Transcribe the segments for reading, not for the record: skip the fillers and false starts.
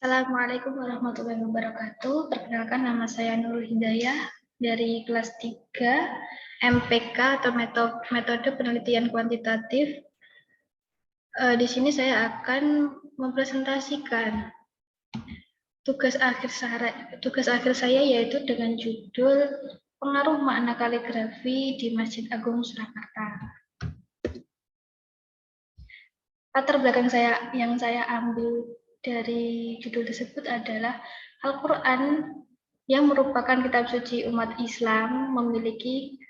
Assalamualaikum warahmatullahi wabarakatuh. Perkenalkan, nama saya Nurul Hidayah dari kelas 3 MPK atau metode penelitian kuantitatif. Di sini saya akan mempresentasikan tugas akhir saya yaitu dengan judul pengaruh makna kaligrafi di Masjid Agung Surakarta. Latar belakang yang saya ambil dari judul tersebut adalah Al-Quran yang merupakan kitab suci umat Islam memiliki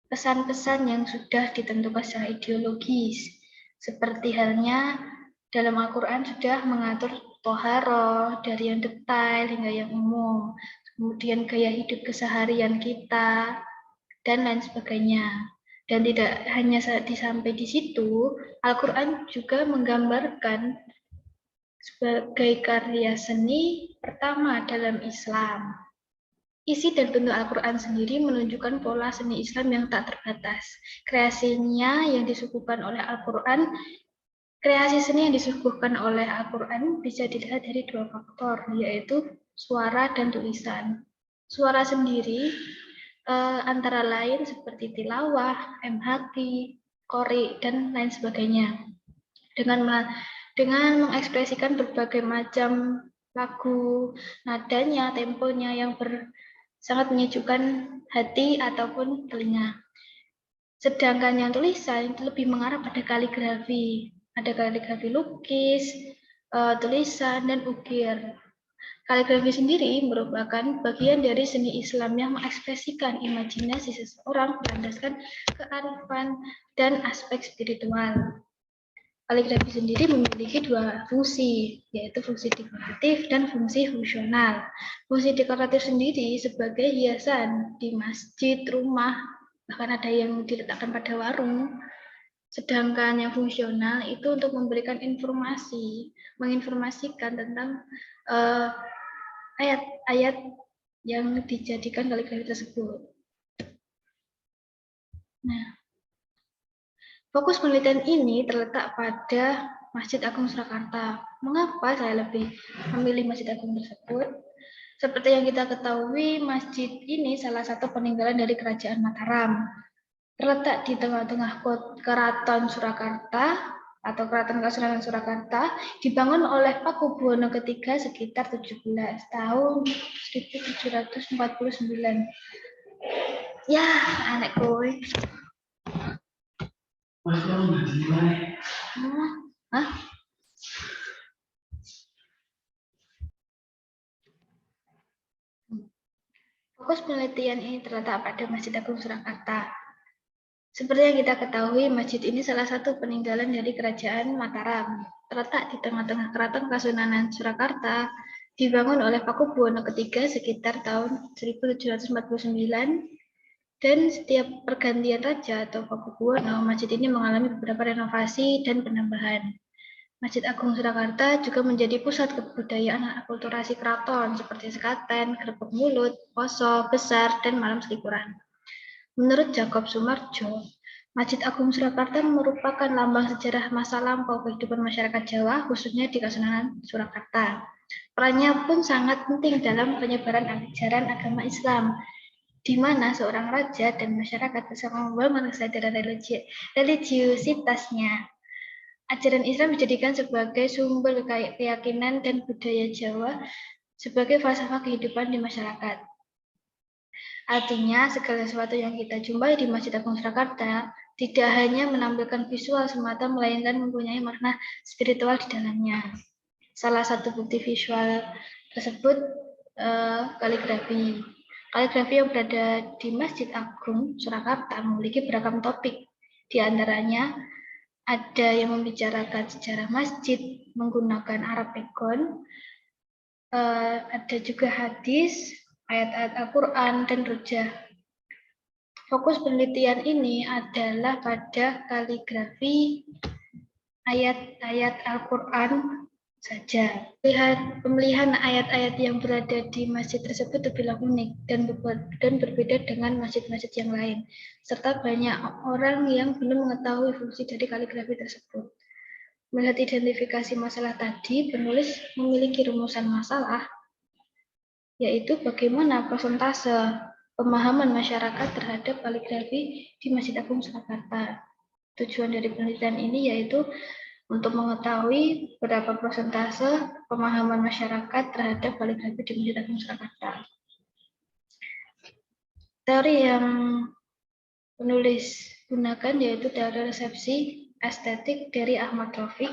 pesan-pesan yang sudah ditentukan secara ideologis. Seperti halnya dalam Al-Quran sudah mengatur toharoh dari yang detail hingga yang umum, kemudian gaya hidup keseharian kita, dan lain sebagainya. Dan tidak hanya sampai di situ, Al-Quran juga menggambarkan sebagai karya seni pertama dalam Islam. Isi dan bentuk Al-Quran sendiri menunjukkan pola seni Islam yang tak terbatas. Kreasi seni yang disuguhkan oleh Al-Quran bisa dilihat dari dua faktor, yaitu suara dan tulisan. Suara sendiri antara lain seperti tilawah, MHQ, qori, dan lain sebagainya. Dengan mengekspresikan berbagai macam lagu, nadanya, temponya yang sangat menyejukkan hati ataupun telinga. Sedangkan yang tulisan itu lebih mengarah pada kaligrafi. Ada kaligrafi lukis, tulisan, dan ukir. Kaligrafi sendiri merupakan bagian dari seni Islam yang mengekspresikan imajinasi seseorang berdasarkan kearifan dan aspek spiritual. Kaligrafi sendiri memiliki dua fungsi, yaitu fungsi dekoratif dan fungsi fungsional. Fungsi dekoratif sendiri sebagai hiasan di masjid, rumah, bahkan ada yang diletakkan pada warung. Sedangkan yang fungsional itu untuk memberikan informasi, menginformasikan tentang ayat-ayat yang dijadikan kaligrafi tersebut. Nah, fokus penelitian ini terletak pada Masjid Agung Surakarta. Mengapa saya lebih memilih Masjid Agung tersebut? Seperti yang kita ketahui, masjid ini salah satu peninggalan dari Kerajaan Mataram. Terletak di tengah-tengah Keraton Surakarta atau Keraton Kasunanan Surakarta, dibangun oleh Pakubuwono III sekitar 17 tahun 1749. Ya, anak kowe. Hah? Fokus penelitian ini terletak pada Masjid Agung Surakarta. Seperti yang kita ketahui, masjid ini salah satu peninggalan dari Kerajaan Mataram. Terletak di tengah-tengah Keraton Kasunanan Surakarta, dibangun oleh Pakubuwono III sekitar tahun 1749, dan setiap pergantian raja atau Pakubuwono, masjid ini mengalami beberapa renovasi dan penambahan. Masjid Agung Surakarta juga menjadi pusat kebudayaan dan akulturasi keraton seperti sekaten, gerebek mulut, poso, besar, dan malam selikuran. Menurut Jakob Sumarjo, Masjid Agung Surakarta merupakan lambang sejarah masa lampau kehidupan masyarakat Jawa, khususnya di Kasunanan Surakarta. Perannya pun sangat penting dalam penyebaran ajaran agama Islam, di mana seorang raja dan masyarakat bersama membangun kesadaran religiusitasnya. Ajaran Islam dijadikan sebagai sumber keyakinan dan budaya Jawa sebagai falsafah kehidupan di masyarakat. Artinya, segala sesuatu yang kita jumpai di Masjid Agung Surakarta tidak hanya menampilkan visual semata, melainkan mempunyai makna spiritual di dalamnya. Salah satu bukti visual tersebut kaligrafi. Kaligrafi yang berada di Masjid Agung Surakarta memiliki beragam topik. Di antaranya ada yang membicarakan sejarah masjid menggunakan Arabic-Font, ada juga hadis, ayat-ayat Al-Quran, dan rujah. Fokus penelitian ini adalah pada kaligrafi ayat-ayat Al-Quran saja. Pemilihan ayat-ayat yang berada di masjid tersebut terbilang unik dan berbeda dengan masjid-masjid yang lain, serta banyak orang yang belum mengetahui fungsi dari kaligrafi tersebut. Melihat identifikasi masalah tadi, penulis memiliki rumusan masalah, yaitu bagaimana persentase pemahaman masyarakat terhadap kaligrafi di Masjid Agung Surakarta. Tujuan dari penelitian ini yaitu untuk mengetahui berapa persentase pemahaman masyarakat terhadap kaligrafi di Masjid Agung Surakarta. Teori yang penulis gunakan yaitu teori resepsi estetik dari Ahmad Rafiq,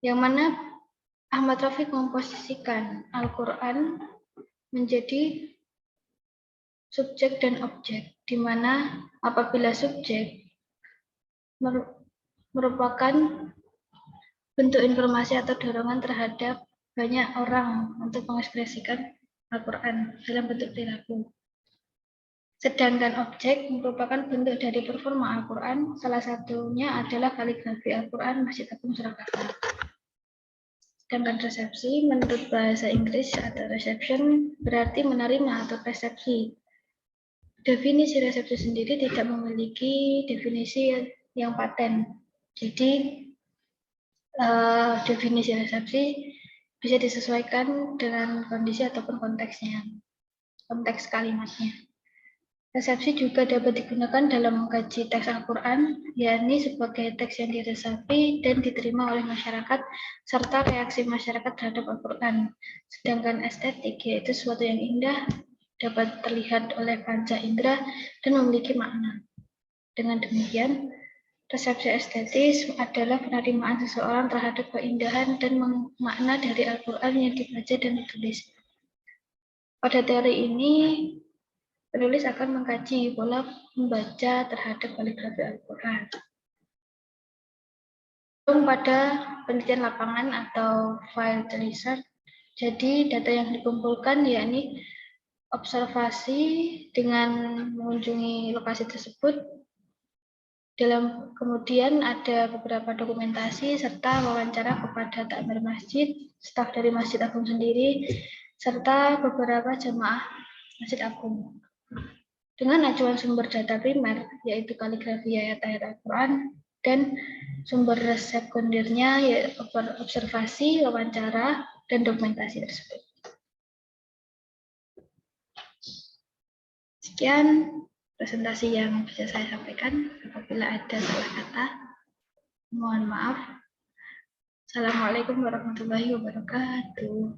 yang mana Ahmad Rafiq memposisikan Al-Quran menjadi subjek dan objek, di mana apabila subjek merupakan bentuk informasi atau dorongan terhadap banyak orang untuk mengekspresikan Al-Quran dalam bentuk perilaku. Sedangkan objek merupakan bentuk dari performa Al-Quran, salah satunya adalah kaligrafi Al-Quran Masjid Agung Surakarta. Sedangkan resepsi menurut bahasa Inggris atau reception berarti menerima atau persepsi. Definisi resepsi sendiri tidak memiliki definisi yang paten. Jadi definisi resepsi bisa disesuaikan dengan kondisi ataupun konteksnya, konteks kalimatnya. Resepsi juga dapat digunakan dalam mengkaji teks Al-Quran, yakni sebagai teks yang diresapi dan diterima oleh masyarakat, serta reaksi masyarakat terhadap Al-Quran. Sedangkan estetik, yaitu sesuatu yang indah, dapat terlihat oleh panca indera dan memiliki makna. Dengan demikian, resepsi estetis adalah penerimaan seseorang terhadap keindahan dan makna dari Al-Quran yang dibaca dan ditulis. Pada teori ini, penulis akan mengkaji pola membaca terhadap kaligrafi Al-Quran. Pada penelitian lapangan atau field research, jadi data yang dikumpulkan yakni observasi dengan mengunjungi lokasi tersebut. Kemudian ada beberapa dokumentasi serta wawancara kepada takmir masjid, staf dari Masjid Agung sendiri, serta beberapa jemaah Masjid Agung. Dengan acuan sumber data primer, yaitu kaligrafi ayat-ayat Al-Quran, dan sumber sekundernya, yaitu observasi, wawancara, dan dokumentasi tersebut. Sekian presentasi yang bisa saya sampaikan. Apabila ada salah kata, mohon maaf. Assalamualaikum warahmatullahi wabarakatuh.